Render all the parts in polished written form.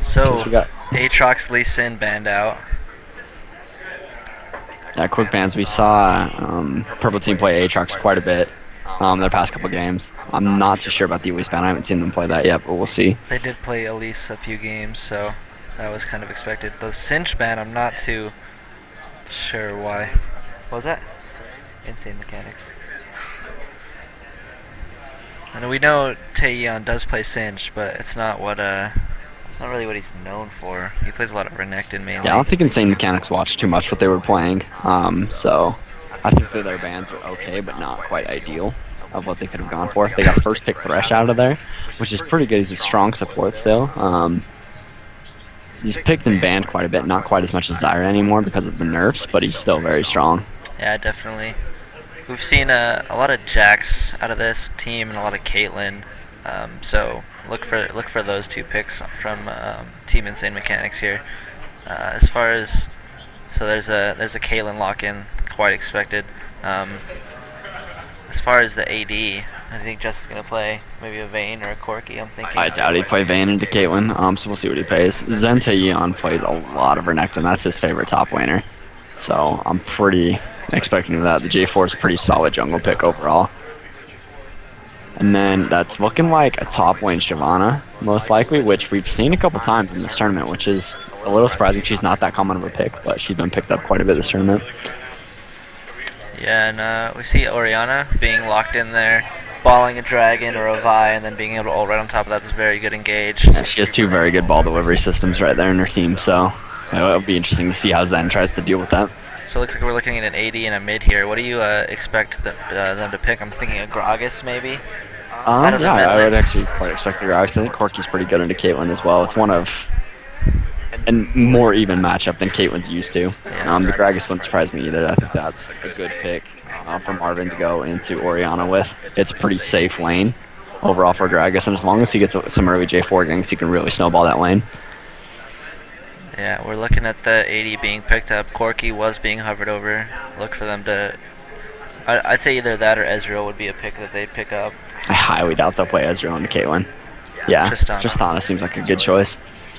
So, we got Aatrox, Lee Sin banned out. quick bans. We saw Purple Team play Aatrox quite a bit their past couple games. I'm not too sure about the Elise ban. I haven't seen them play that yet, but we'll see. They did play Elise a few games, so that was kind of expected. The Cinch ban, I'm not too sure why. What was that? Insane mechanics. And we know Taeyeon does play Cinch, but it's not really what he's known for. He plays a lot of Renekton mainly. Yeah, I don't think Insane Mechanics watched too much what they were playing. So I think that their bans were okay, but not quite ideal of what they could have gone for. They got first pick Thresh out of there, which is pretty good. He's a strong support still. He's picked and banned quite a bit, not quite as much as Zyra anymore because of the nerfs, but he's still very strong. Yeah, definitely. We've seen a lot of Jax out of this team and a lot of Caitlyn. So look for those two picks from Team Insane Mechanics here. As far as there's a Caitlyn lock-in, quite expected. As far as the AD, I think Jess is gonna play maybe a Vayne or a Corki. I'm thinking. I doubt he'd play Vayne into Caitlyn. So we'll see what he plays. Zen Taeyeon plays a lot of Renekton. That's his favorite top laner. So I'm pretty expecting that. The J4 is a pretty solid jungle pick overall. And then that's looking like a top lane Shyvana, most likely, which we've seen a couple times in this tournament, which is a little surprising. She's not that common of a pick, but she's been picked up quite a bit this tournament. Yeah, and we see Orianna being locked in there, balling a dragon or a Vi, and then being able to ult right on top of that is very good engage. Yeah, she has two very good ball delivery systems right there in her team, so it'll be interesting to see how Zen tries to deal with that. So it looks like we're looking at an AD and a mid here. What do you expect them to pick? I'm thinking a Gragas maybe? Yeah, I would actually quite expect the Gragas. I think Corki's pretty good into Caitlyn as well. It's one of a more even matchup than Caitlyn's used to. Yeah. The Gragas wouldn't surprise me either. I think that's a good pick for Marvin to go into Orianna with. It's a pretty safe lane overall for Gragas, and as long as he gets some early J4 ganks, he can really snowball that lane. Yeah, we're looking at the AD being picked up. Corki was being hovered over. Look for them to... I'd say either that or Ezreal would be a pick that they'd pick up. I highly doubt they'll play Ezreal into Caitlyn. Yeah, Tristana seems like a good choice.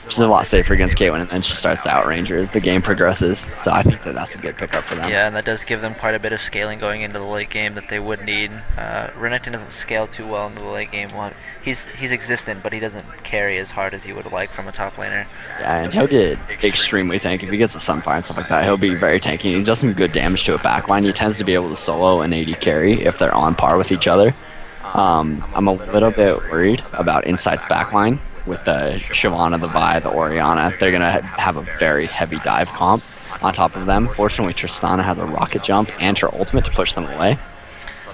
She's a lot safer against Caitlyn, and then she starts to outrange her as the game progresses. So I think that that's a good pickup for them. Yeah, and that does give them quite a bit of scaling going into the late game that they would need. Renekton doesn't scale too well into the late game. Well, he's existent, but he doesn't carry as hard as you would like from a top laner. Yeah, and he'll get extremely tanky. If he gets a Sunfire and stuff like that, he'll be very tanky. He does some good damage to a backline. He tends to be able to solo an AD carry if they're on par with each other. I'm a little bit worried about InsighT's backline. With the Shyvana, the Vi, the Orianna, they're going to have a very heavy dive comp on top of them. Fortunately, Tristana has a rocket jump and her ultimate to push them away.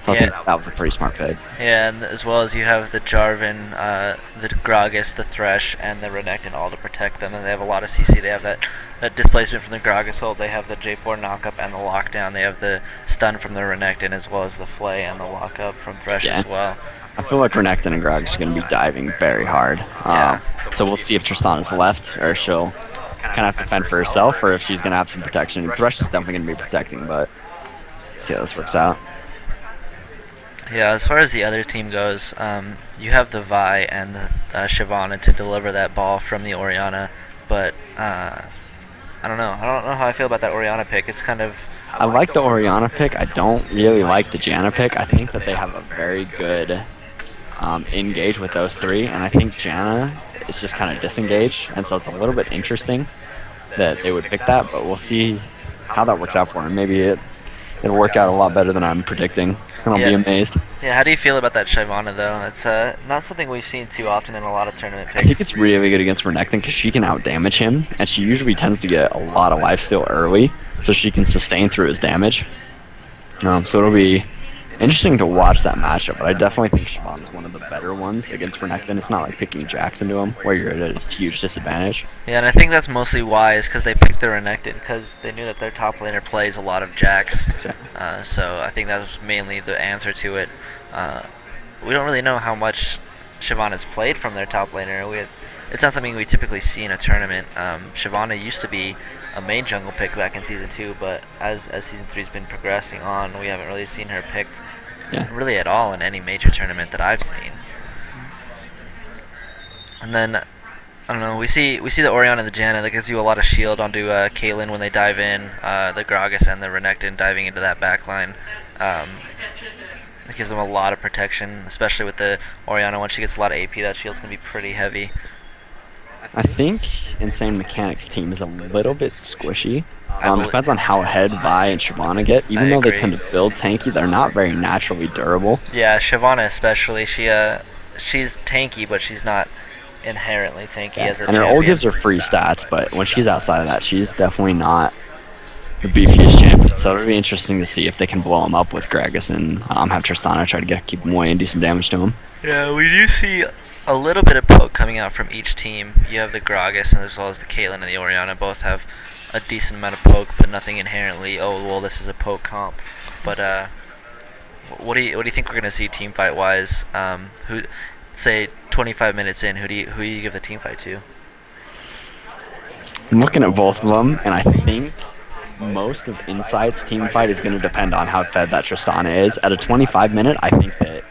So I think that was a pretty smart pick. Yeah, and as well as you have the Jarvan, the Gragas, the Thresh, and the Renekton all to protect them, and they have a lot of CC. They have that displacement from the Gragas ult, they have the J4 knockup and the lockdown, they have the stun from the Renekton, as well as the Flay and the lockup from Thresh as well. I feel like Renekton and Gragas are going to be diving very hard. So we'll see if Tristana's left, or she'll kind of have to fend for herself, or if she's going to have some protection. Thresh is definitely going to be protecting, but see how this works out. Yeah, as far as the other team goes, you have the Vi and the Shyvana to deliver that ball from the Orianna, but I don't know. I don't know how I feel about that Orianna pick. It's kind of... I like the Orianna pick. I don't really like the Janna pick. I think that they have a very good engage with those three, and I think Janna is just kind of disengaged, and so it's a little bit interesting that they would pick that, but we'll see how that works out for him. Maybe it'll work out a lot better than I'm predicting, and I'll be amazed. Yeah, how do you feel about that Shyvana, though? It's not something we've seen too often in a lot of tournament picks. I think it's really good against Renekton because she can outdamage him, and she usually tends to get a lot of lifesteal early, so she can sustain through his damage. So it'll be interesting to watch that matchup, but I definitely think Shyvana's one of the better ones against Renekton. It's not like picking Jax into him, where you're at a huge disadvantage. Yeah, and I think that's mostly why, is because they picked the Renekton, because they knew that their top laner plays a lot of Jax. So I think that was mainly the answer to it. We don't really know how much Shyvana's played from their top laner. It's not something we typically see in a tournament. Shyvana used to be a main jungle pick back in Season 2, but as Season 3's been progressing on, we haven't really seen her picked really at all in any major tournament that I've seen. And then I don't know. We see the Orion and the Janna that gives you a lot of shield onto Caitlyn when they dive in. The Gragas and the Renekton diving into that backline. It gives them a lot of protection, especially with the Oriana. Once she gets a lot of AP, that shield's gonna be pretty heavy. I think Insane Mechanics team is a little bit squishy. Depends on how ahead Vi and Shyvana get. Even though they tend to build tanky, they're not very naturally durable. Yeah, Shyvana especially. She's tanky, but she's not inherently tanky as a And her champion. ult gives her free stats, but when she's outside of that, she's definitely not the beefiest champion. So it'll be interesting to see if they can blow him up with Gragas and have Tristana try to keep him away and do some damage to him. Yeah, we do see a little bit of poke coming out from each team. You have the Gragas and as well as the Caitlyn and the Oriana both have a decent amount of poke, but nothing inherently, oh well, this is a poke comp. But what do you think we're gonna see team fight wise? Who, say 25 minutes in, who do you give the team fight to? I'm looking at both of them, and I think most of InsighT's team fight is going to depend on how fed that Tristana is. At a 25-minute, I think that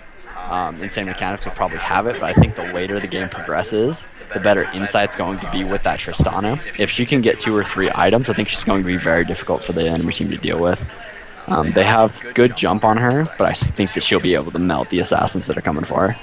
Insane Mechanics will probably have it, but I think the later the game progresses, the better InsighT's going to be with that Tristana. If she can get 2 or 3 items, I think she's going to be very difficult for the enemy team to deal with. They have good jump on her, but I think that she'll be able to melt the assassins that are coming for her.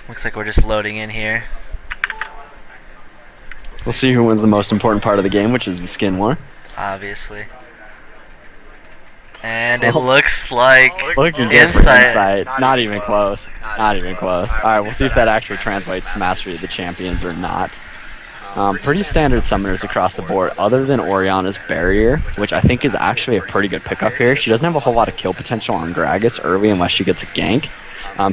Looks like we're just loading in here. We'll see who wins the most important part of the game, which is the skin war. Obviously. And it looks like Looking good for InsighT. Not even close. Not even close. Alright, we'll see if that actually translates to Mastery of the Champions or not. Pretty standard summoners across the board, other than Oriana's Barrier, which I think is actually a pretty good pickup here. She doesn't have a whole lot of kill potential on Gragas early unless she gets a gank.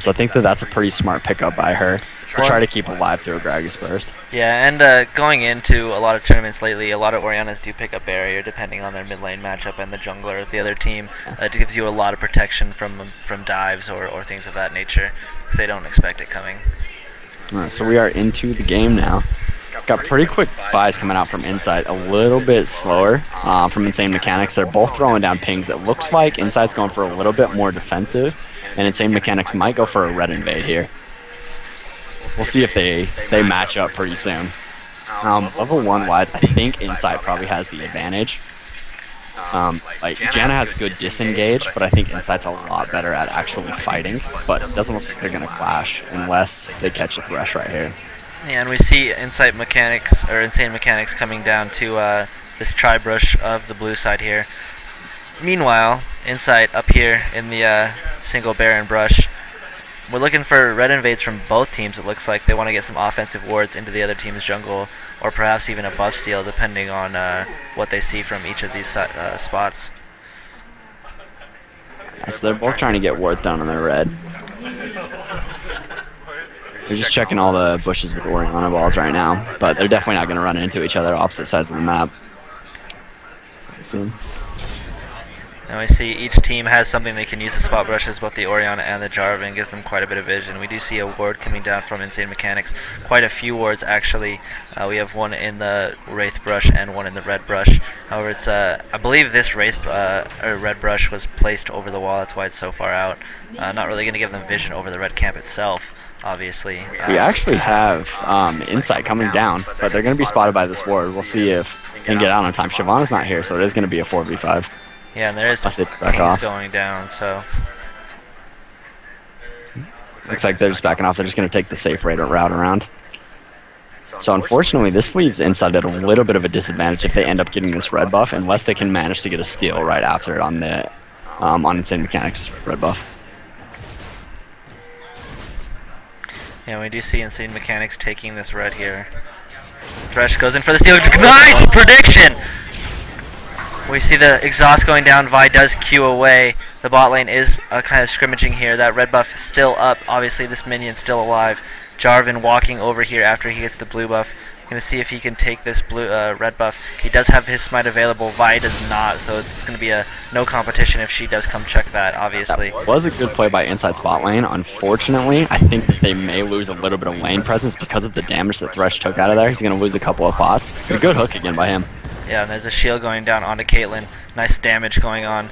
So I think that that's a pretty smart pickup by her to try to keep alive through a Gragas burst. Yeah, and going into a lot of tournaments lately, a lot of Orianas do pick up Barrier depending on their mid lane matchup and the jungler of the other team. It gives you a lot of protection from dives or things of that nature because they don't expect it coming. Alright, so we are into the game now. Got pretty quick buys coming out from InsighT, a little bit slower from Insane Mechanics. They're both throwing down pings. It looks like InsighT's going for a little bit more defensive, and Insane Mechanics might go for a red invade here. We'll see if they match up pretty soon. Level 1 wise, I think InsighT probably has the advantage. Like Janna has good disengage, but I think InsighT's a lot better at actually fighting. But it doesn't look like they're gonna clash unless they catch a thresh right here. Yeah, and we see Insane Mechanics coming down to this tri-brush of the blue side here. Meanwhile, InsighT up here in the single Baron brush. We're looking for red invades from both teams. It looks like they want to get some offensive wards into the other team's jungle, or perhaps even a buff steal, depending on what they see from each of these spots. So they're both trying to get wards down on their red. They're just checking all the bushes with Oriana balls right now, but they're definitely not going to run into each other opposite sides of the map. Now we see each team has something they can use the spot brushes, both the Oriana and the Jarvan, gives them quite a bit of vision. We do see a ward coming down from Insane Mechanics, quite a few wards actually. We have one in the Wraith brush and one in the red brush. However, it's I believe this Wraith or red brush was placed over the wall, that's why it's so far out. Not really going to give them vision over the red camp itself, obviously. We actually have InsighT coming down, but they're going to be spotted by this ward. We'll see if they can get out on time. Shyvana's not here, so it is going to be a 4v5. Yeah, and there is pings going down, so... Looks like they're just backing off. They're just going to take the safe route around. So unfortunately, this leaves InsighT at a little bit of a disadvantage if they end up getting this red buff, unless they can manage to get a steal right after it on the on Insane Mechanics red buff. Yeah, we do see Insane Mechanics taking this red here. Thresh goes in for the steal. Nice prediction! We see the exhaust going down. Vi does Q away. The bot lane is kind of scrimmaging here. That red buff is still up. Obviously, this minion's still alive. Jarvan walking over here after he gets the blue buff. Gonna see if he can take this blue red buff. He does have his smite available. Vi does not, so it's gonna be a no competition if she does come check that. Obviously, that was a good play by InsighT's bot lane. Unfortunately, I think that they may lose a little bit of lane presence because of the damage that Thresh took out of there. He's gonna lose a couple of pots. But a good hook again by him. Yeah, and there's a shield going down onto Caitlyn. Nice damage going on.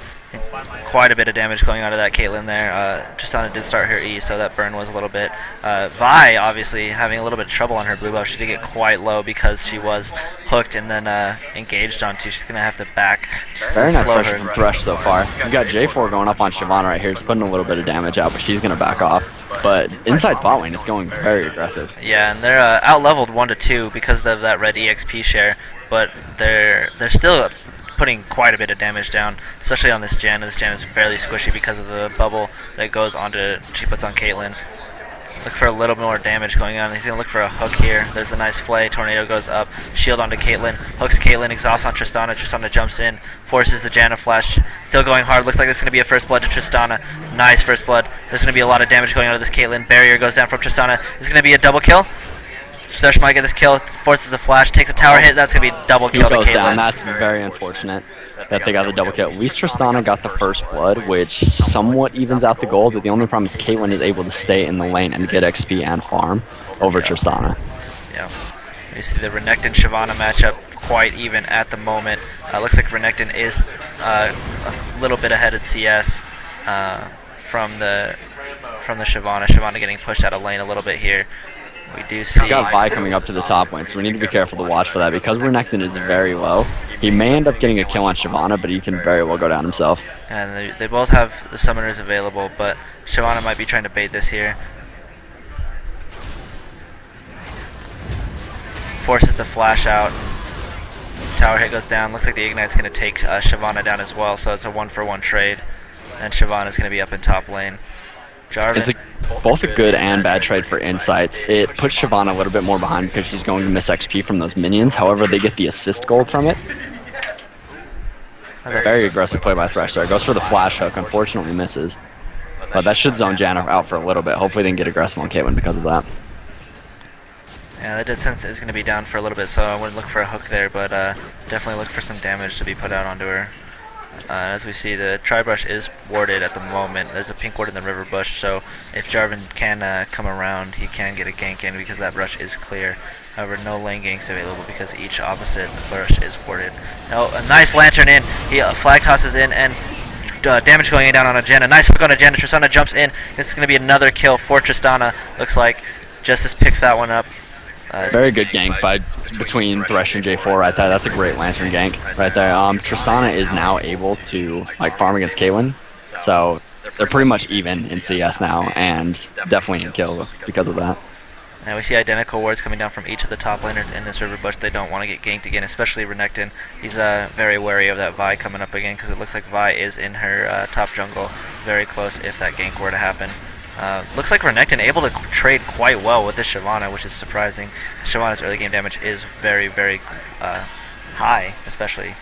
Quite a bit of damage going onto that Caitlyn there. Tristana did start her E, so that burn was a little bit. Vi, obviously, having a little bit of trouble on her blue buff. She did get quite low because she was hooked and then engaged onto. She's going to have to back. Very nice pressure from Thresh so far. We got J4 going up on Shyvana right here. It's putting a little bit of damage out, but she's going to back off. But InsighT's bot lane is going very aggressive. Yeah, and they're out-leveled 1-2 because of that red EXP share, but they're still putting quite a bit of damage down, especially on this Jan. This Jan is fairly squishy because of the bubble that goes onto, she puts on Caitlyn. Look for a little more damage going on. He's going to look for a hook here. There's a nice flay. Tornado goes up. Shield onto Caitlyn. Hooks Caitlyn. Exhaust on Tristana. Tristana jumps in. Forces the Janna flash. Still going hard. Looks like this is going to be a first blood to Tristana. Nice first blood. There's going to be a lot of damage going on to this Caitlyn. Barrier goes down from Tristana. This is going to be a double kill. Thresh might get this kill, forces the flash, takes a tower hit. That's going to be double kill to Caitlyn. Down. That's very unfortunate that they got the double kill. At least Tristana got the first blood, which somewhat evens out the gold, but the only problem is Caitlyn is able to stay in the lane and get XP and farm over Tristana. Yeah. You see the Renekton Shyvana matchup quite even at the moment. Looks like Renekton is a little bit ahead at CS from the Shyvana. Shyvana getting pushed out of lane a little bit here. We do see... We've got Vi coming up to the top lane, so we need to be careful to watch for that. Because Renekton is very low, he may end up getting a kill on Shyvana, but he can very well go down himself. And they both have the summoners available, but Shyvana might be trying to bait this here. Forces the flash out. Tower hit goes down. Looks like the Ignite's going to take Shyvana down as well, so it's a 1-for-1 trade. And Shyvana's going to be up in top lane. Jarvan. It's both a good and bad trade for InsighT. It puts Shyvana a little bit more behind because she's going to miss XP from those minions. However, they get the assist gold from it. That's a very aggressive play by Thresh there. Goes for the flash hook. Unfortunately misses. But that should zone Janna out for a little bit. Hopefully they can get aggressive on Caitlyn because of that. Yeah, that distance is going to be down for a little bit, so I wouldn't look for a hook there, but definitely look for some damage to be put out onto her. As we see, the Tri-Brush is warded at the moment. There's a pink ward in the river bush, so if Jarvan can come around, he can get a gank in because that brush is clear. However, no lane ganks available because each opposite brush is warded. Now, a nice lantern in. He flag tosses in, and damage going down on a Janna. Nice hook on a Janna. Tristana jumps in. This is going to be another kill for Tristana. Looks like Justice picks that one up. Very good gank between Thresh and J4 right there. That's a great lantern gank right there. Tristana is now able to farm against Caitlyn, so they're pretty much even in CS now, and definitely in kill because of that. Now we see identical wards coming down from each of the top laners in this river bush. They don't want to get ganked again, especially Renekton. He's very wary of that Vi coming up again because it looks like Vi is in her top jungle, very close if that gank were to happen. Looks like Renekton able to trade quite well with this Shyvana, which is surprising. Shyvana's early game damage is very, very high, especially.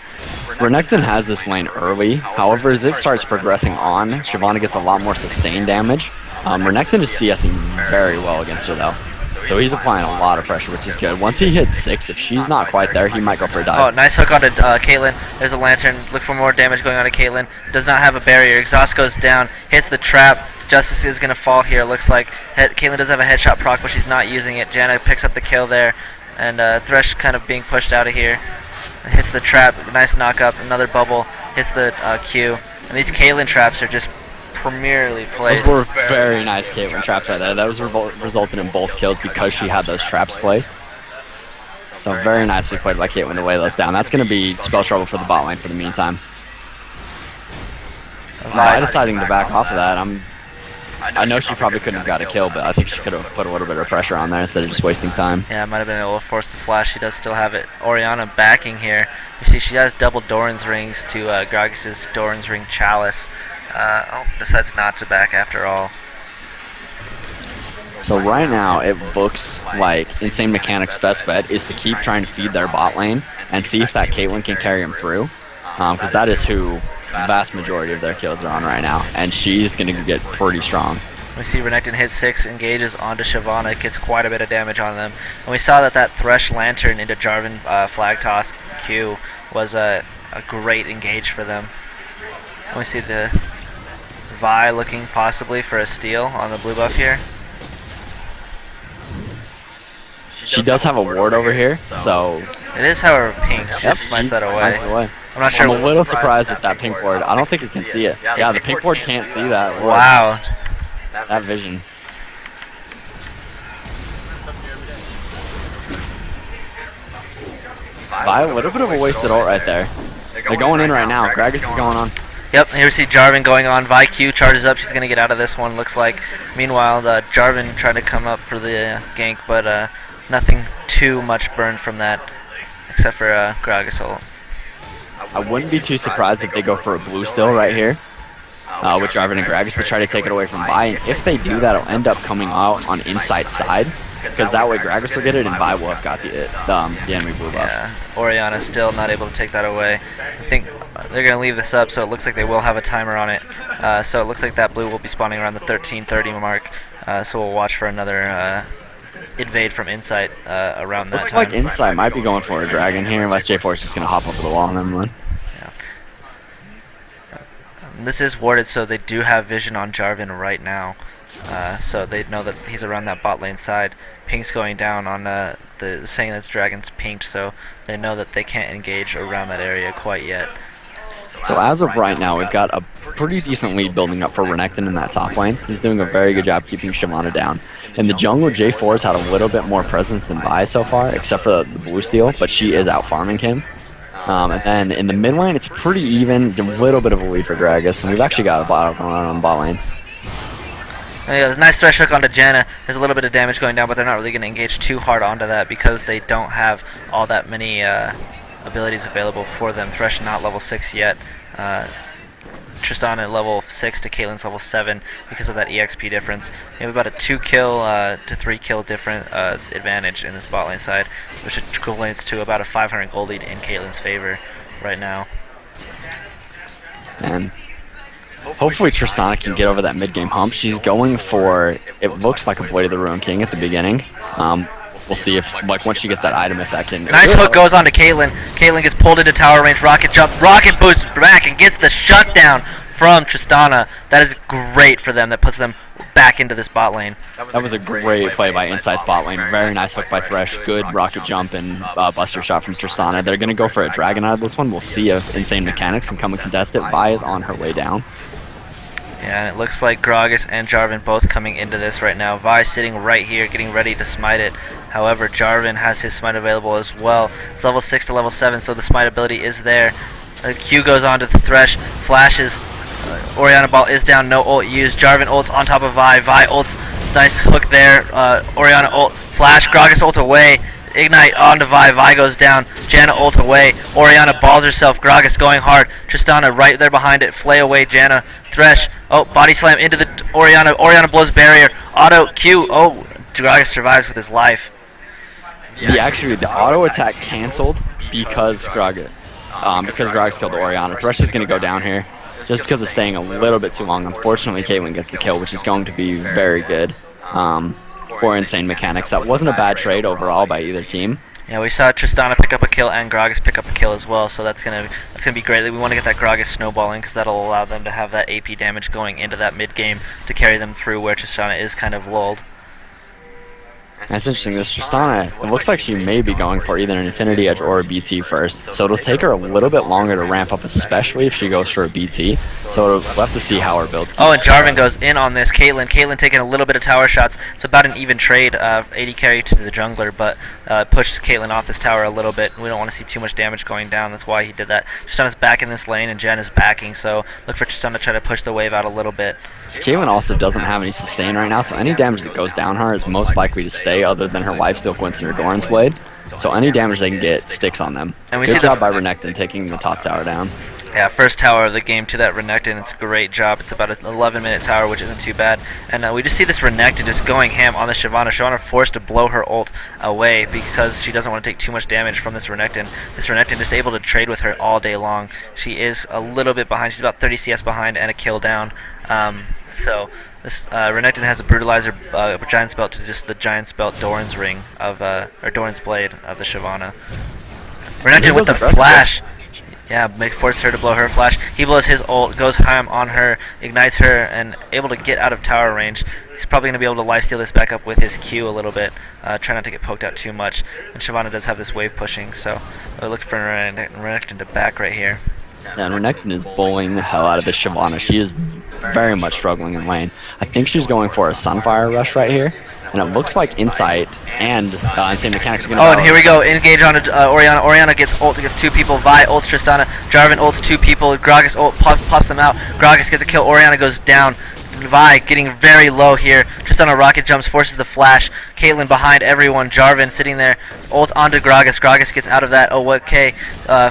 Renekton has this lane early. However, as it starts progressing on, Shyvana gets a lot more sustained damage. Renekton is CSing very well against her though. So he's applying a lot of pressure, which is good. Once he hits 6, if she's not quite there, he might go for a dive. Oh, nice hook onto Caitlyn. There's a lantern. Look for more damage going on to Caitlyn. Does not have a barrier. Exhaust goes down. Hits the trap. Justice is going to fall here. Looks like Caitlyn does have a headshot proc, but she's not using it. Janna picks up the kill there. And Thresh kind of being pushed out of here. Hits the trap. Nice knock up. Another bubble. Hits the Q. And these Caitlyn traps are just premierly placed. Those were very nice Caitlyn traps right there. That was resulted in both kills because she had those traps placed. So very nicely played by Caitlyn to lay those down. That's going to be spell trouble for the bot lane for the meantime. By deciding to back off of that, I know she probably couldn't have got a kill, but I think she could have put a little bit of pressure on there instead of just wasting time. Yeah, might have been able to force the flash. She does still have it. Orianna backing here. You see she has double Doran's rings to Gragas' Doran's ring chalice. Decides not to back after all. So right now it looks like Insane Mechanics' best bet is to keep trying to feed their bot lane and see if that Caitlyn can carry him through, because that is who the vast majority of their kills are on right now, and she's going to get pretty strong. We see Renekton hit 6, engages onto Shyvana, gets quite a bit of damage on them. And we saw that Thresh Lantern into Jarvan flag toss Q was a great engage for them. And we see the Vi looking possibly for a steal on the blue buff here. She does have a ward over here, so... It is, however, pink. She just smites that away. I'm not sure. I'm a little surprised at that pink ward. I don't think it can see it. Yeah, the pink ward can't see that ward. Wow. That vision. By a little bit of a wasted ult right there. They're going in right now. Gragas is going on. Yep, here we see Jarvan going on. Vi Q charges up. She's going to get out of this one, looks like. Meanwhile, the Jarvan trying to come up for the gank, but nothing too much burned from that, except for Gragas ult. I wouldn't be too surprised if they go for a blue still right here. With Jarvan and Gragas to try to take it away from Vi. And if they do that, it'll end up coming out on InsighT side. Because that way Gragas will get it and Vi will have got the enemy blue buff. Yeah, Orianna still not able to take that away. I think they're going to leave this up, so it looks like they will have a timer on it. So it looks like that blue will be spawning around the 13:30 mark. So we'll watch for another invade from InsighT around that Looks time. like InsighT might be going for a dragon here, unless J4 is just going to hop over the wall and then run. This is warded, so they do have vision on Jarvan right now. So they know that he's around that bot lane side. Pink's going down on the saying that Dragon's pinked, so they know that they can't engage around that area quite yet. So as of right now, we've got a pretty decent lead building up for Renekton in that top lane. He's doing a very good job keeping Shyvana down. In the jungle, J4's had a little bit more presence than Vi so far, except for the blue steal, but she is out farming him. And then in the mid lane, it's pretty even, a little bit of a lead for Gragas, and we've actually got a battle going on the bot lane. There's a nice Thresh hook onto Janna. There's a little bit of damage going down, but they're not really going to engage too hard onto that because they don't have all that many abilities available for them. Thresh not level 6 yet. Tristana at level 6 to Caitlyn's level 7 because of that EXP difference. We have about a 2 kill to 3 kill different advantage in this bot lane side, which equates to about a 500 gold lead in Caitlyn's favor right now. And hopefully Tristana can get over that mid-game hump. She's going for, it looks like a Blade of the Ruined King at the beginning. We'll see if, like, once she gets that item, if that can... Nice hook goes on to Caitlyn. Caitlyn gets pulled into tower range, rocket jump, rocket boost back, and gets the shutdown from Tristana. That is great for them. That puts them back into this bot lane. That was a great play by InsighT's bot lane. Very nice hook by Thresh. Good rocket jump and buster shot from Tristana. They're going to go for a dragon out of this one. We'll see if Insane Mechanics can come and contest it. Vi is on her way down. Yeah, and it looks like Gragas and Jarvan both coming into this right now. Vi sitting right here, getting ready to smite it. However, Jarvan has his smite available as well. It's level 6 to level 7, so the smite ability is there. Q goes on to the Thresh, flashes. Orianna ball is down, no ult used. Jarvan ults on top of Vi. Vi ults, nice hook there. Orianna ult, flash, Gragas ult away. Ignite onto Vi. Vi goes down. Janna ult away. Orianna balls herself. Gragas going hard. Tristana right there behind it. Flay away Janna. Thresh. Oh, body slam into the Orianna. Orianna blows barrier. Auto Q. Oh, Gragas survives with his life. The auto attack canceled because Gragas killed Orianna. Thresh is going to go down here just because of staying a little bit too long. Unfortunately, Caitlyn gets the kill, which is going to be very good. For Insane Mechanics. That wasn't a bad trade overall by either team. Yeah, we saw Tristana pick up a kill and Gragas pick up a kill as well, so that's gonna be great. We want to get that Gragas snowballing because that'll allow them to have that AP damage going into that mid game to carry them through where Tristana is kind of lulled. That's interesting. This Tristana, it looks like she may be going for either an Infinity Edge or a BT first, so it'll take her a little bit longer to ramp up, especially if she goes for a BT. So we'll have to see how her build. Oh, and Jarvan goes in on this. Caitlyn taking a little bit of tower shots. It's about an even trade. 80 carry to the jungler, but pushes Caitlyn off this tower a little bit. We don't want to see too much damage going down. That's why he did that. Tristana's back in this lane, and Jen is backing, so look for Tristana to try to push the wave out a little bit. Caitlyn also doesn't have any sustain right now, so any damage that goes down her is most likely to stay other than her lifesteal Quincy or Doran's Blade. So any damage they can get sticks on them. And we see job by Renekton taking the top tower down. Yeah, first tower of the game to that Renekton. It's a great job. It's about an 11-minute tower, which isn't too bad. And we just see this Renekton just going ham on the Shyvana. Shyvana forced to blow her ult away because she doesn't want to take too much damage from this Renekton. This Renekton is able to trade with her all day long. She is a little bit behind. She's about 30 CS behind and a kill down. So This Renekton has a Brutalizer Giant's Belt to just the Giant's Belt Doran's Ring of or Doran's Blade of the Shyvana. Renekton with the flash. Yeah, forces her to blow her flash. He blows his ult, goes ham on her, ignites her, and able to get out of tower range. He's probably going to be able to lifesteal this back up with his Q a little bit. Try not to get poked out too much. And Shyvana does have this wave pushing, so we're looking for Renekton to back right here. Yeah, and Renekton is bullying the hell out of this Shyvana. She is very much struggling in lane. I think she's going for a Sunfire rush right here. And it looks like InsighT and InsighT Mechanics are going to... Oh, and here we go. Engage on Orianna. Orianna gets ult, gets 2 people. Vi ults Tristana. Jarvan ults 2 people. Gragas ult pops them out. Gragas gets a kill. Orianna goes down. Vi getting very low here. Tristana rocket jumps, forces the flash. Caitlyn behind everyone. Jarvan sitting there. Ult onto Gragas. Gragas gets out of that. Oh, okay.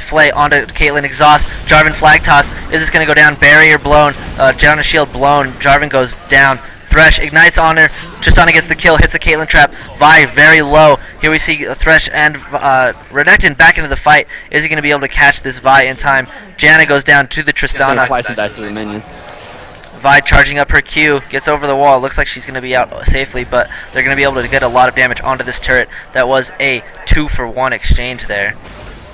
Flay onto Caitlyn. Exhaust. Jarvan flag toss. Is this going to go down? Barrier blown. Janna shield blown. Jarvan goes down. Thresh ignites on her. Tristana gets the kill, hits the Caitlyn trap. Vi very low. Here we see Thresh and Renekton back into the fight. Is he going to be able to catch this Vi in time? Janna goes down to the Tristana. Slice and dice to the minions. Vi charging up her Q, gets over the wall. Looks like she's going to be out safely, but they're going to be able to get a lot of damage onto this turret. That was a 2-for-1 exchange there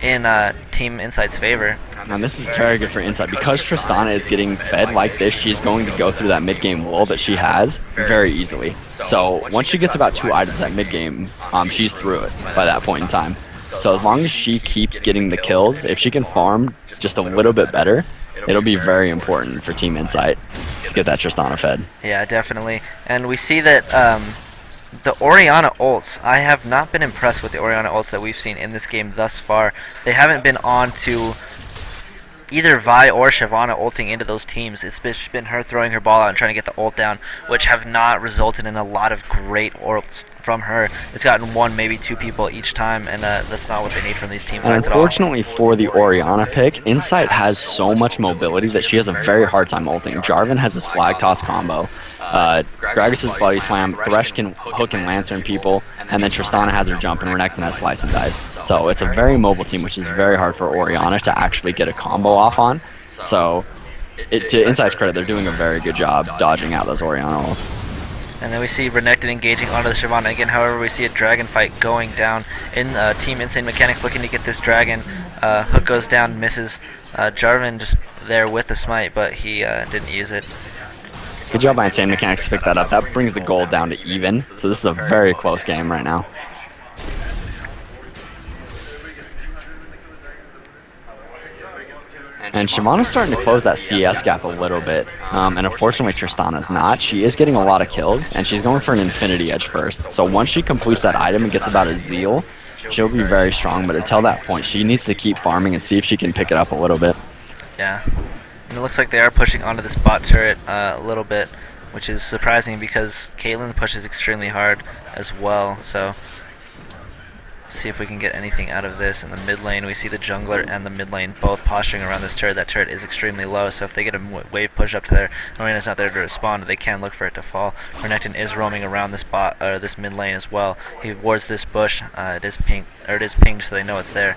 in Team InsighT's favor. And this is very good for InsighT. Because Tristana is getting fed like this, she's going to go through that mid-game wall that she has very easily. So once she gets about 2 items at mid-game, she's through it by that point in time. So as long as she keeps getting the kills, if she can farm just a little bit better, it'll be very important for Team InsighT to get that Tristana fed. Yeah, definitely. And we see that the Orianna ults, I have not been impressed with the Orianna ults that we've seen in this game thus far. They haven't been on to either Vi or Shyvana ulting into those teams. It's been her throwing her ball out and trying to get the ult down, which have not resulted in a lot of great ults from her. It's gotten 1, maybe 2 people each time, and that's not what they need from these team fights at all. Unfortunately for the Orianna pick, InsighT has so much mobility that she has a very hard time ulting. Jarvan has this flag toss combo. Gragas' body slam, Thresh can hook and lantern people, and then Tristana has her jump, and Renekton has slice and dice. So it's a very mobile team, which is very hard for Orianna to actually get a combo off on. So to InsighT's credit, they're doing a very good job dodging out those Orianna ults. And then we see Renekton engaging onto the Shyvana again. However, we see a dragon fight going down in Team InsighT Mechanics looking to get this dragon. Hook goes down, misses. Jarvan just there with the smite, but he didn't use it. Good job by InsighT Mechanics to pick that up. That brings the gold down to even. So this is a very close game right now. And Shyvana's starting to close that CS gap a little bit. And unfortunately Tristana's not. She is getting a lot of kills, and she's going for an Infinity Edge first. So once she completes that item and gets about a Zeal, she'll be very strong. But until that point, she needs to keep farming and see if she can pick it up a little bit. Yeah. And it looks like they are pushing onto this bot turret a little bit, which is surprising because Caitlyn pushes extremely hard as well. So see if we can get anything out of this. In the mid lane, we see the jungler and the mid lane both posturing around this turret. That turret is extremely low, so if they get a wave push up to there, Orianna's not there to respond, they can look for it to fall. Renekton is roaming around this bot, or this mid lane as well. He wards this bush. It is pinged, so they know it's there.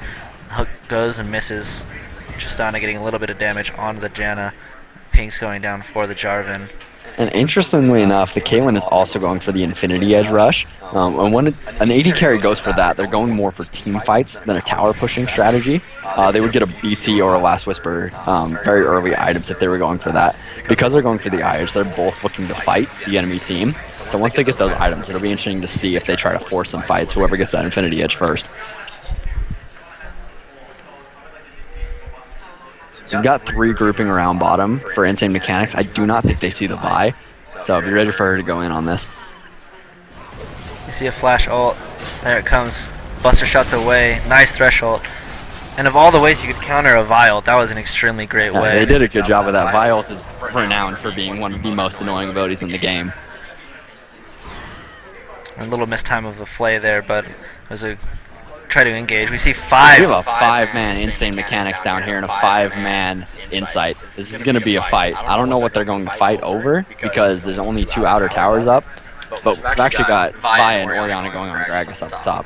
Hook goes and misses. Tristana getting a little bit of damage onto the Janna. Pink's going down for the Jarvan. And interestingly enough, the Caitlyn is also going for the Infinity Edge rush. And when an AD carry goes for that, they're going more for team fights than a tower pushing strategy. They would get a BT or a Last Whisper very early items if they were going for that. Because they're going for the Edge, they're both looking to fight the enemy team. So once they get those items, it'll be interesting to see if they try to force some fights, whoever gets that Infinity Edge first. You've got 3 grouping around bottom for InsighT Mechanics. I do not think they see the Vi, so be ready for her to go in on this. You see a flash ult. There it comes. Buster shots away. Nice threshold. And of all the ways you could counter a Vi ult, that was an extremely great way. They did a good job with that. Vi ult is renowned for being one of the most annoying abilities in the game. A little mistime of the Flay there, but it was a try to engage. We see 5. We have a 5-man InsighT Mechanics down here and a 5-man InsighT. This is going to be a fight. I don't know what they're going to fight over because there's only 2 outer towers up, but we've actually got Vi and Orianna going on Gragas up top.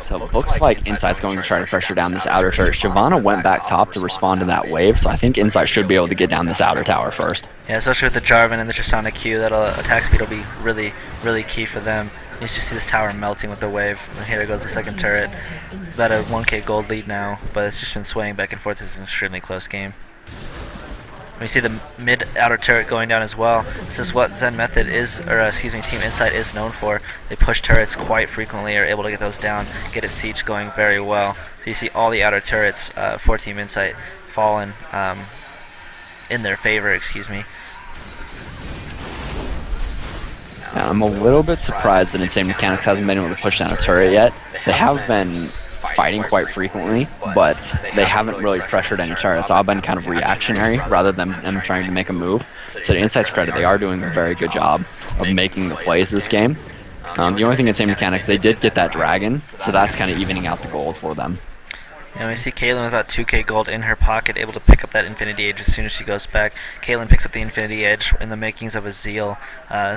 So it looks like InsighT's going to try to pressure down this outer turret. Shyvana went back top to respond to that wave, so I think InsighT should be able to get down this outer tower first. Yeah, especially with the Jarvan and the Tristana Q, that attack speed will be really key for them. You just see this tower melting with the wave. And here goes the second turret. It's about a 1k gold lead now, but it's just been swaying back and forth. It's an extremely close game. We see the mid outer turret going down as well. This is what Zen Method is, or excuse me, Team InsighT is known for. They push turrets quite frequently, are able to get those down, get a siege going very well. So you see all the outer turrets for Team InsighT fallen in their favor, excuse me. Now, I'm a little bit surprised that Insane Mechanics hasn't been able to push down a turret yet. They have been fighting quite frequently, but they haven't really pressured any turrets. It's all been kind of reactionary rather than them trying to make a move. So to InsighT's credit, they are doing a very good job of making the plays this game. The only thing Insane Mechanics, they did get that dragon, so that's kind of evening out the gold for them. And we see Caitlyn with about 2k gold in her pocket, able to pick up that Infinity Edge as soon as she goes back. Caitlyn picks up the Infinity Edge in the makings of a Zeal.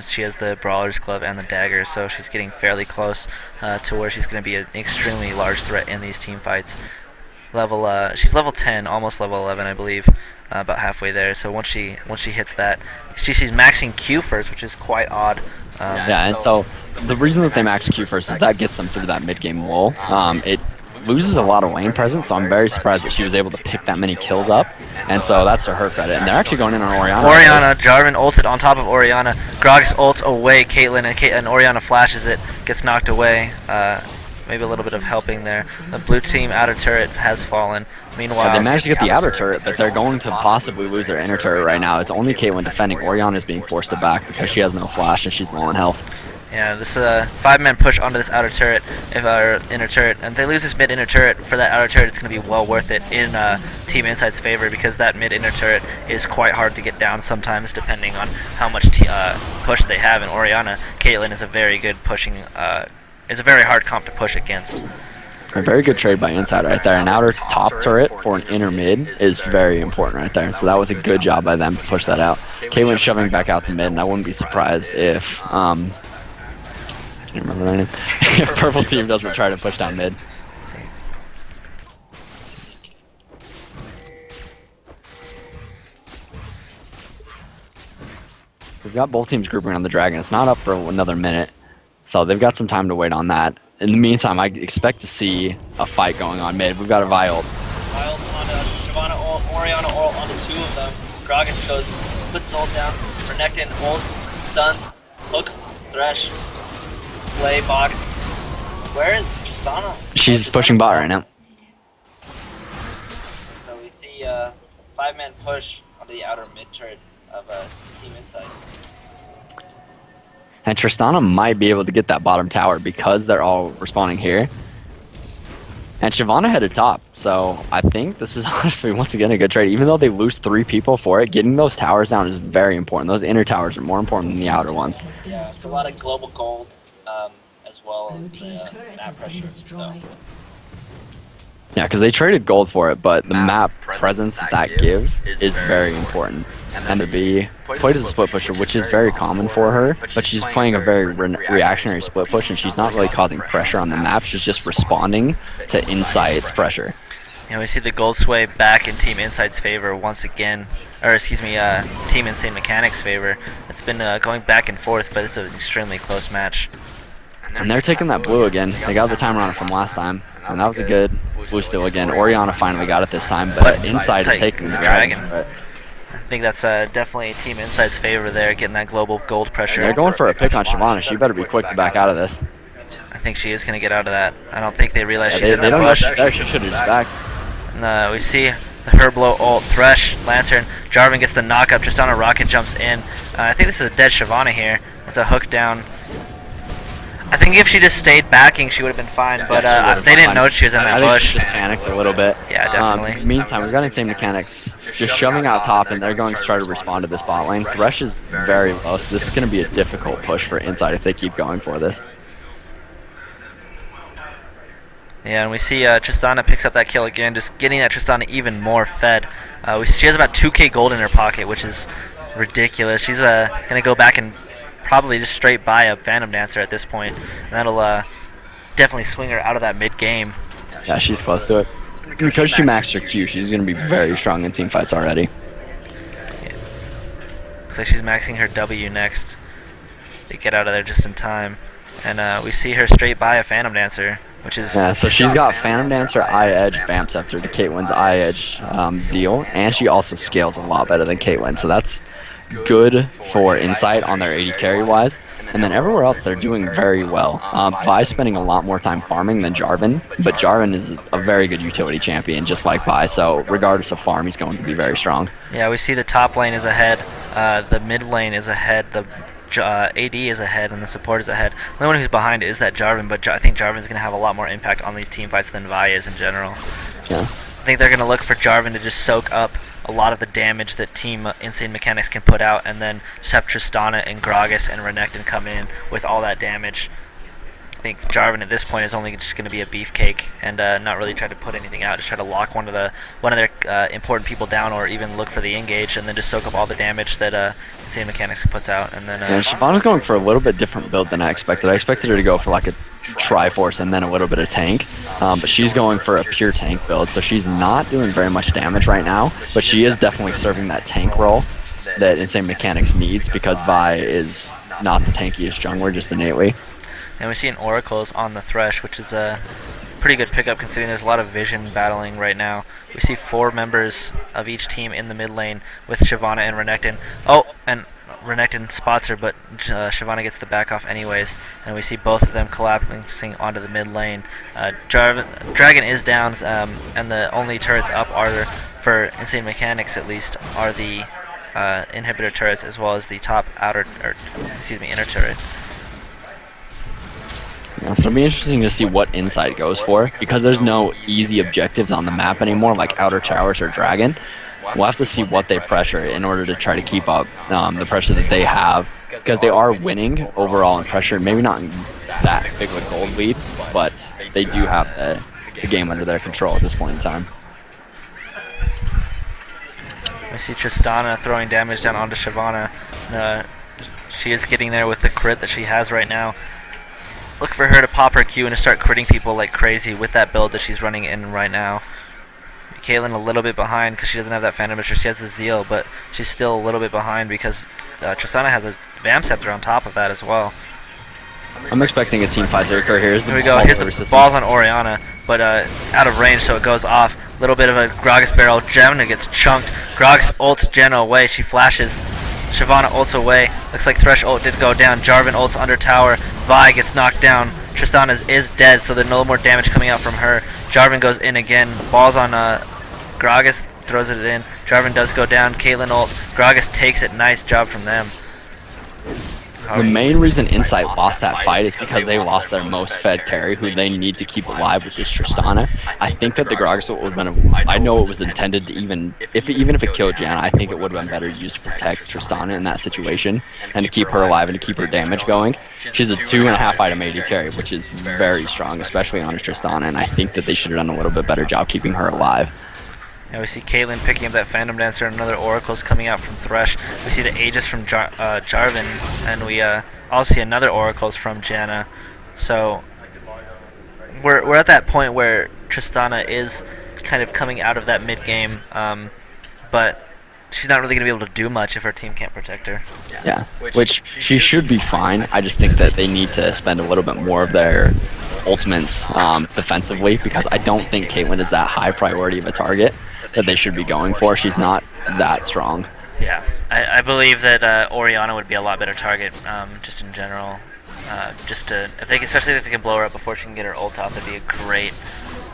She has the Brawler's Glove and the Dagger, so she's getting fairly close to where she's going to be an extremely large threat in these team fights. She's level 10, almost level 11, I believe, about halfway there. So once she hits that, she's maxing Q first, which is quite odd. Yeah, and so the reason that they max Q first is that gets them through that mid-game lull. It loses a lot of lane presence, so I'm very surprised that she was able to pick that many kills up, and so that's to her credit. And they're actually going in on Orianna. Orianna, Jarvan ulted on top of Orianna. Gragas ults away Caitlyn, and Orianna flashes it, gets knocked away. Maybe a little bit of helping there. The blue team outer turret has fallen. Meanwhile, they managed to get the outer turret, but they're going to possibly lose their inner turret right now. It's only Caitlyn defending. Orianna is being forced to back because she has no flash and she's low on health. Yeah, this is a 5-man push onto this outer turret, if our inner turret, and if they lose this mid inner turret for that outer turret, it's going to be well worth it in Team InsighT's favor, because that mid inner turret is quite hard to get down sometimes, depending on how much push they have. And Orianna, Caitlyn is a very good pushing, is a very hard comp to push against. A very good trade by InsighT right there. An outer top turret for an inner mid is very important right there. So that was a good job by them to push that out. Caitlyn shoving back out the mid, and I wouldn't be surprised if I can't remember their name. If purple team doesn't try to push down mid. We've got both teams grouping on the dragon. It's not up for another minute, so they've got some time to wait on that. In the meantime, I expect to see a fight going on mid. We've got a Vi ult. Vi ult on Shyvana ult, Orianna ult onto two of them. Gragas goes, puts his ult down. Renekton ults, stuns, hook, thresh. Play box. Where is Tristana? She's pushing bot right now. So we see a 5-man push on the outer mid turret of Team InsighT. And Tristana might be able to get that bottom tower because they're all respawning here. And Shyvana headed top, so I think this is honestly once again a good trade. Even though they lose 3 people for it, getting those towers down is very important. Those inner towers are more important than the outer ones. Yeah, it's a lot of global gold. As well as the map pressure. So. Yeah, because they traded gold for it, but the map presence that gives is very important. And to be played as a split pusher, which is very common for her, but she's playing a very reactionary split push, and she's not really causing pressure on the map. She's just responding to InsighT's pressure. Yeah, we see the gold sway back in Team InsighT's favor once again, or excuse me, Team Insane Mechanics' favor. It's been going back and forth, but it's an extremely close match. And they're taking that blue again. They got the timer on it from last time, and that was a good blue steal again. Orianna finally got it this time, but InsighT is taking the dragon. I think that's definitely Team InsighT's favor there, getting that global gold pressure. They're going for a pick on Shyvana. She better be quick to back out of this. I think she is going to get out of that. I don't think they realize she's in that that push. She should have just backed. And, we see the Herblow ult, Thresh, Lantern. Jarvan gets the knockup, just on a rocket jumps in. I think this is a dead Shyvana here. It's a hook down. I think if she just stayed backing, she would have been fine, but they didn't know she was in that bush. She just panicked a little bit. Yeah, definitely. Meantime, we've got Insane Mechanics just shoving out top, and they're going to try to respond to this bot lane. Thresh is very low, so this is going to be a difficult push for InsighT if they keep going for this. Yeah, and we see Tristana picks up that kill again, just getting that Tristana even more fed. She has about 2k gold in her pocket, which is ridiculous. She's going to go back and probably just straight buy a Phantom Dancer at this point. And that'll definitely swing her out of that mid game. Yeah, she's close to it. Because she maxed her Q, she's going to be very strong in team fights already. Yeah. Looks like she's maxing her W next. They get out of there just in time. And we see her straight by a Phantom Dancer, which is... Yeah, so she's got Phantom Dancer, Eye Edge, Vamp Scepter to Caitlyn's Eye Edge Zeal, and she also scales a lot better than Caitlyn, so that's good for InsighT on their 80 carry wise. And then everywhere else, they're doing very well. Vi's spending a lot more time farming than Jarvan, but Jarvan is a very good utility champion, just like Vi, so regardless of farm, he's going to be very strong. Yeah, we see the top lane is ahead, the mid lane is ahead, the AD is ahead, and the support is ahead. The only one who's behind is that Jarvan, but I think Jarvan's going to have a lot more impact on these team fights than Vi is in general. Yeah. I think they're going to look for Jarvan to just soak up a lot of the damage that Team Insane Mechanics can put out, and then just have Tristana and Gragas and Renekton come in with all that damage. I think Jarvan at this point is only just going to be a beefcake and not really try to put anything out. Just try to lock one of their important people down, or even look for the engage, and then just soak up all the damage that Insane Mechanics puts out. And then yeah, Shyvana's going for a little bit different build than I expected. I expected her to go for like a Triforce and then a little bit of tank, but she's going for a pure tank build, so she's not doing very much damage right now, but she is definitely serving that tank role that Insane Mechanics needs, because Vi is not the tankiest jungler, just innately. And we see an Oracle's on the Thresh, which is a pretty good pickup considering there's a lot of vision battling right now. We see 4 members of each team in the mid lane with Shyvana and Renekton. Oh, and Renekton spots her, but Shyvana gets the back off anyways, and we see both of them collapsing onto the mid lane. Dragon is down, and the only turrets up are, for Insane Mechanics at least, are the inhibitor turrets as well as the top inner turret. Yeah, so it'll be interesting to see what InsighT goes for, because there's no easy objectives on the map anymore, like outer towers or dragon. We'll have to see what they pressure in order to try to keep up the pressure that they have, because they are winning overall in pressure, maybe not in that big of a gold lead, but they do have the game under their control at this point in time. We see Tristana throwing damage down onto Shyvana. She is getting there with the crit that she has right now. Look for her to pop her Q and to start critting people like crazy with that build that she's running in right now. Caitlyn a little bit behind because she doesn't have that Phantom Mistress. She has the Zeal, but she's still a little bit behind because Tristana has a Vamp Scepter on top of that as well. I'm expecting a team fight to occur here. Here we go. Here's the balls on Orianna, but out of range, so it goes off. Little bit of a Gragas barrel. Janna gets chunked. Gragas ults Janna away. She flashes. Shyvana ults away. Looks like Thresh ult did go down. Jarvan ults under tower. Vi gets knocked down. Tristana is dead, so there's no more damage coming out from her. Jarvan goes in again. Balls on Gragas, throws it in. Jarvan does go down. Caitlyn ult. Gragas takes it. Nice job from them. The main reason InsighT lost that fight is because they lost their most fed carry, who they need to keep alive, which is Tristana. I think that the Gragas ult would have been I know it was intended to even if it killed Janna, I think it would have been better used to protect Tristana in that situation and to keep her alive and to keep her damage going. She's a 2.5 item AD carry, which is very strong, especially on Tristana, and I think that they should have done a little bit better job keeping her alive. And we see Caitlyn picking up that Phantom Dancer, and another Oracle's coming out from Thresh. We see the Aegis from Jarvan, and we also see another Oracle's from Janna. So we're at that point where Tristana is kind of coming out of that mid game, but she's not really going to be able to do much if her team can't protect her. Yeah, which she should be fine. I just think that they need to spend a little bit more of their ultimates defensively, because I don't think Caitlyn is that high priority of a target that they should be going for. She's not that strong. Yeah, I believe that Orianna would be a lot better target, just in general. Especially if they can blow her up before she can get her ult off, that'd be great.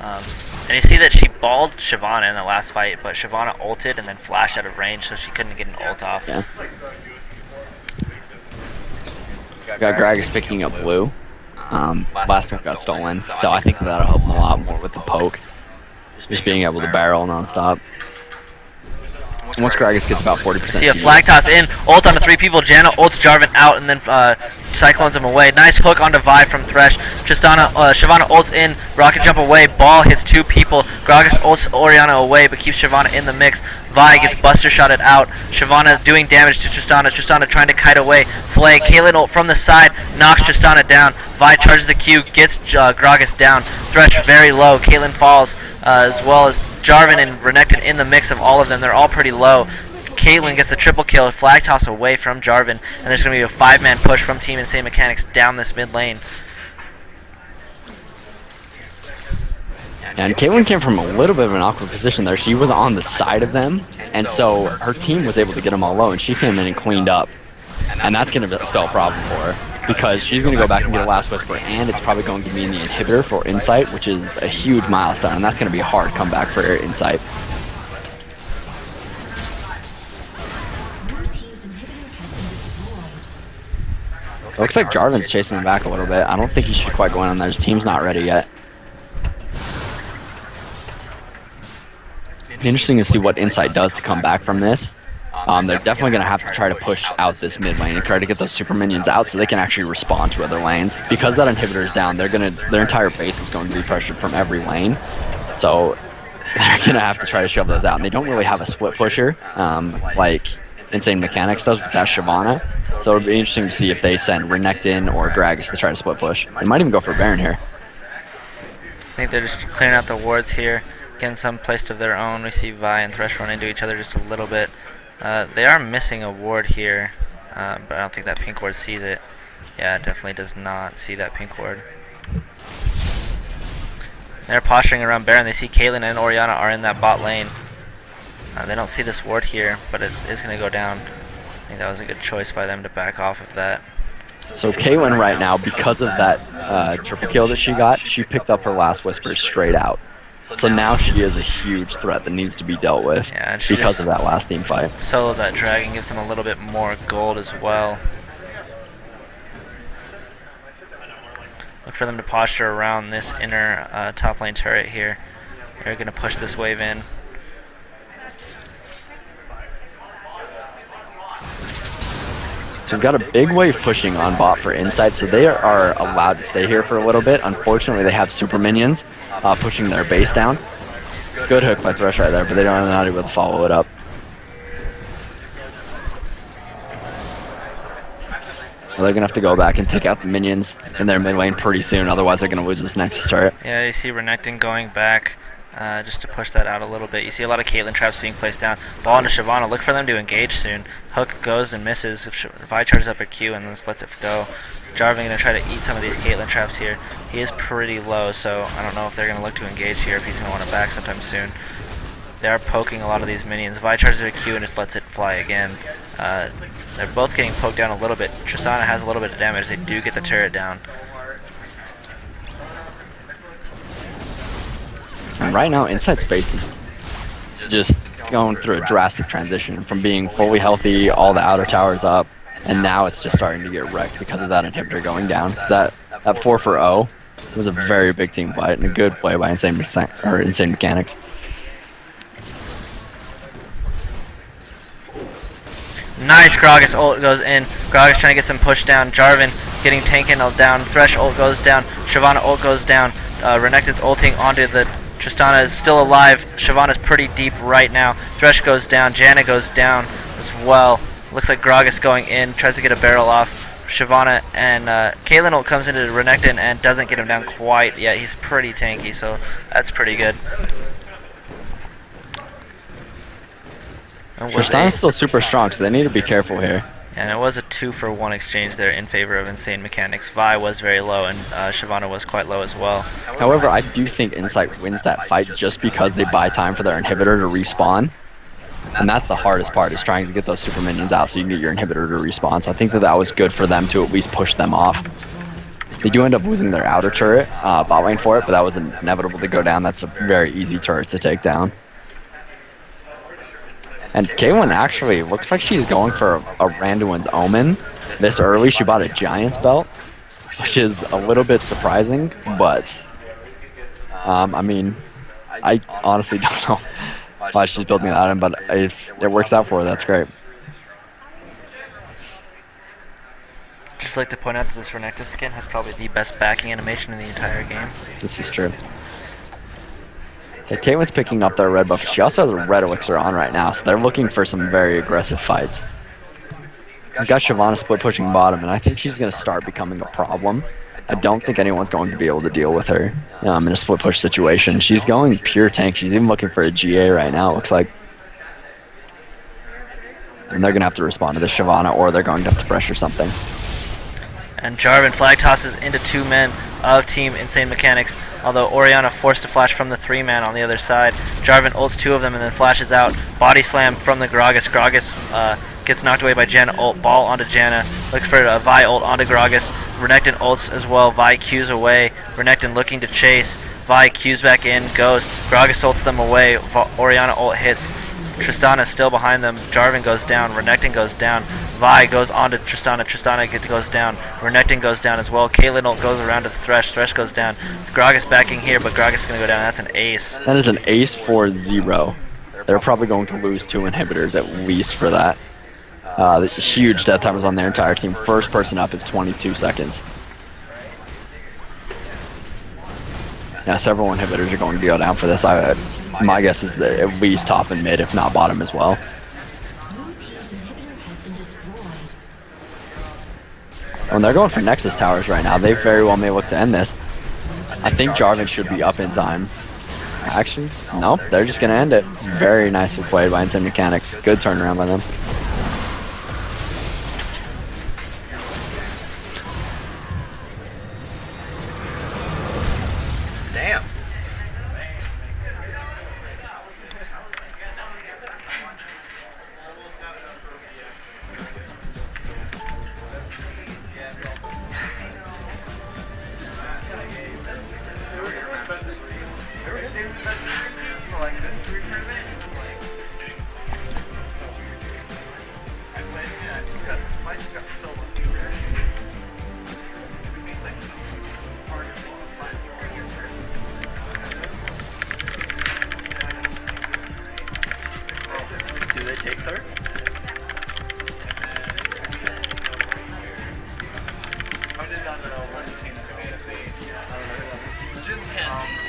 And you see that she balled Shyvana in the last fight, but Shyvana ulted and then flashed out of range, so she couldn't get an ult off. Yeah. Got Gragas picking up blue. Last one got stolen, so I think that'll help him a lot more with the poke. Just being able to barrel non-stop. Once Gragas gets about 40%. See a flag toss in, ult onto 3 people. Janna ults Jarvan out and then cyclones him away. Nice hook onto Vi from Thresh. Tristana, Shyvana ults in, rocket jump away. Ball hits 2 people. Gragas ults Orianna away but keeps Shyvana in the mix. Vi gets buster shotted out. Shyvana doing damage to Tristana. Tristana trying to kite away. Flay, Caitlyn ult from the side, knocks Tristana down. Vi charges the Q, gets Gragas down. Thresh very low. Caitlyn falls, as well as Jarvan and Renekton in the mix of all of them. They're all pretty low. Caitlyn gets the triple kill, flag toss away from Jarvan, and there's going to be a 5-man push from Team Insane Mechanics down this mid lane. And Caitlyn came from a little bit of an awkward position there. She was on the side of them, and so her team was able to get them all low, and she came in and cleaned up. And that's going to spell a problem for her, because she's going to go back and get a last whisper, and it's probably going to mean the inhibitor for InsighT, which is a huge milestone, and that's going to be a hard comeback for InsighT. It looks like Jarvan's chasing him back a little bit. I don't think he should quite go in on there. His team's not ready yet. It'd be interesting to see what InsighT does to come back from this. They're definitely going to have to try to push out this mid lane and try to get those super minions out so they can actually respond to other lanes. Because that inhibitor is down, their entire base is going to be pressured from every lane. So they're going to have to try to shove those out. And they don't really have a split pusher like Insane Mechanics does with that Shyvana. So it'll be interesting to see if they send Renekton or Gragas to try to split push. They might even go for Baron here. I think they're just clearing out the wards here, getting some place of their own. We see Vi and Thresh run into each other just a little bit. They are missing a ward here, but I don't think that pink ward sees it. Yeah, it definitely does not see that pink ward. They're posturing around Baron. They see Caitlyn and Orianna are in that bot lane. They don't see this ward here, but it is going to go down. I think that was a good choice by them to back off of that. So Caitlyn right now, because of that triple kill that she got, she picked up her last whisper straight out. So now she is a huge threat that needs to be dealt with because of that last team fight. Solo that dragon gives them a little bit more gold as well. Look for them to posture around this inner top lane turret here. They're going to push this wave in. So we've got a big wave pushing on bot for InsighT, so they are allowed to stay here for a little bit. Unfortunately, they have super minions pushing their base down. Good hook by Thresh right there, but they don't know how to be able to follow it up. So they're going to have to go back and take out the minions in their mid lane pretty soon, otherwise they're going to lose this next turret. Yeah, you see Renekton going back just to push that out a little bit. You see a lot of Caitlyn traps being placed down. Ball into Shyvana. Look for them to engage soon. Hook goes and misses. If Vi charges up her Q and just lets it go. Jarvan going to try to eat some of these Caitlyn traps here. He is pretty low, so I don't know if they're going to look to engage here, if he's going to want to back sometime soon. They are poking a lot of these minions. Vi charges her Q and just lets it fly again. They're both getting poked down a little bit. Tristana has a little bit of damage. They do get the turret down. And right now, InsighT's base is just going through a drastic transition from being fully healthy, all the outer towers up, and now it's just starting to get wrecked because of that inhibitor going down. That 4 for 0 was a very big team fight and a good play by Insane Mechanics. Nice, Gragas ult goes in. Gragas trying to get some push down. Jarvan getting taken down. Thresh ult goes down. Shyvana ult goes down. Renekton's ulting onto the Tristana is still alive. Shyvana's pretty deep right now. Thresh goes down. Janna goes down as well. Looks like Gragas going in. Tries to get a barrel off Shyvana. And Caitlyn ult comes into Renekton and doesn't get him down quite yet. He's pretty tanky, so that's pretty good. Tristana's still super strong, so they need to be careful here. And it was a 2-for-1 exchange there in favor of Insane Mechanics. Vi was very low, and Shyvana was quite low as well. However, I do think InsighT wins that fight just because they buy time for their inhibitor to respawn. And that's the hardest part, is trying to get those super minions out so you can get your inhibitor to respawn. So I think that was good for them to at least push them off. They do end up losing their outer turret, bot lane for it, but that was inevitable to go down. That's a very easy turret to take down. And Caitlyn actually looks like she's going for a Randuin's Omen this early. She bought a Giant's Belt, which is a little bit surprising, but I mean, I honestly don't know why she's building that in, but if it works out for her, that's great. Just like to point out that this Renekton skin has probably the best backing animation in the entire game. This is true. Yeah, Caitlyn's picking up their red buff. She also has a red elixir on right now, so they're looking for some very aggressive fights. You got Shyvana split pushing bottom, and I think she's going to start becoming a problem. I don't think anyone's going to be able to deal with her in a split push situation. She's going pure tank. She's even looking for a GA right now, it looks like. And they're going to have to respond to this Shyvana, or they're going to have to pressure something. And Jarvan flag tosses into 2 men of Team Insane Mechanics, although Orianna forced to flash from the 3-man on the other side. Jarvan ults 2 of them and then flashes out. Body slam from the Gragas. Gragas gets knocked away by Janna ult. Ball onto Janna. Looks for a Vi ult onto Gragas. Renekton ults as well. Vi Qs away. Renekton looking to chase. Vi Qs back in. Goes. Gragas ults them away. Orianna ult hits. Tristana still behind them. Jarvan goes down. Renekton goes down. Vi goes on to Tristana. Tristana goes down. Renekton goes down as well. Caitlyn ult goes around to the Thresh. Thresh goes down. Gragas backing here, but Gragas is going to go down. That's an ace. That is an ace for 0. They're probably going to lose 2 inhibitors at least for that. The huge death timers on their entire team. First person up is 22 seconds. Yeah, several inhibitors are going to go down for this. My guess is that at least top and mid, if not bottom as well. And they're going for Nexus towers right now. They very well may look to end this. I think Jarvan should be up in time. Actually, nope, they're just going to end it. Very nicely played by Insane Mechanics. Good turnaround by them. Damn. Do they take third? I did not know one team. I don't know. Jim 10.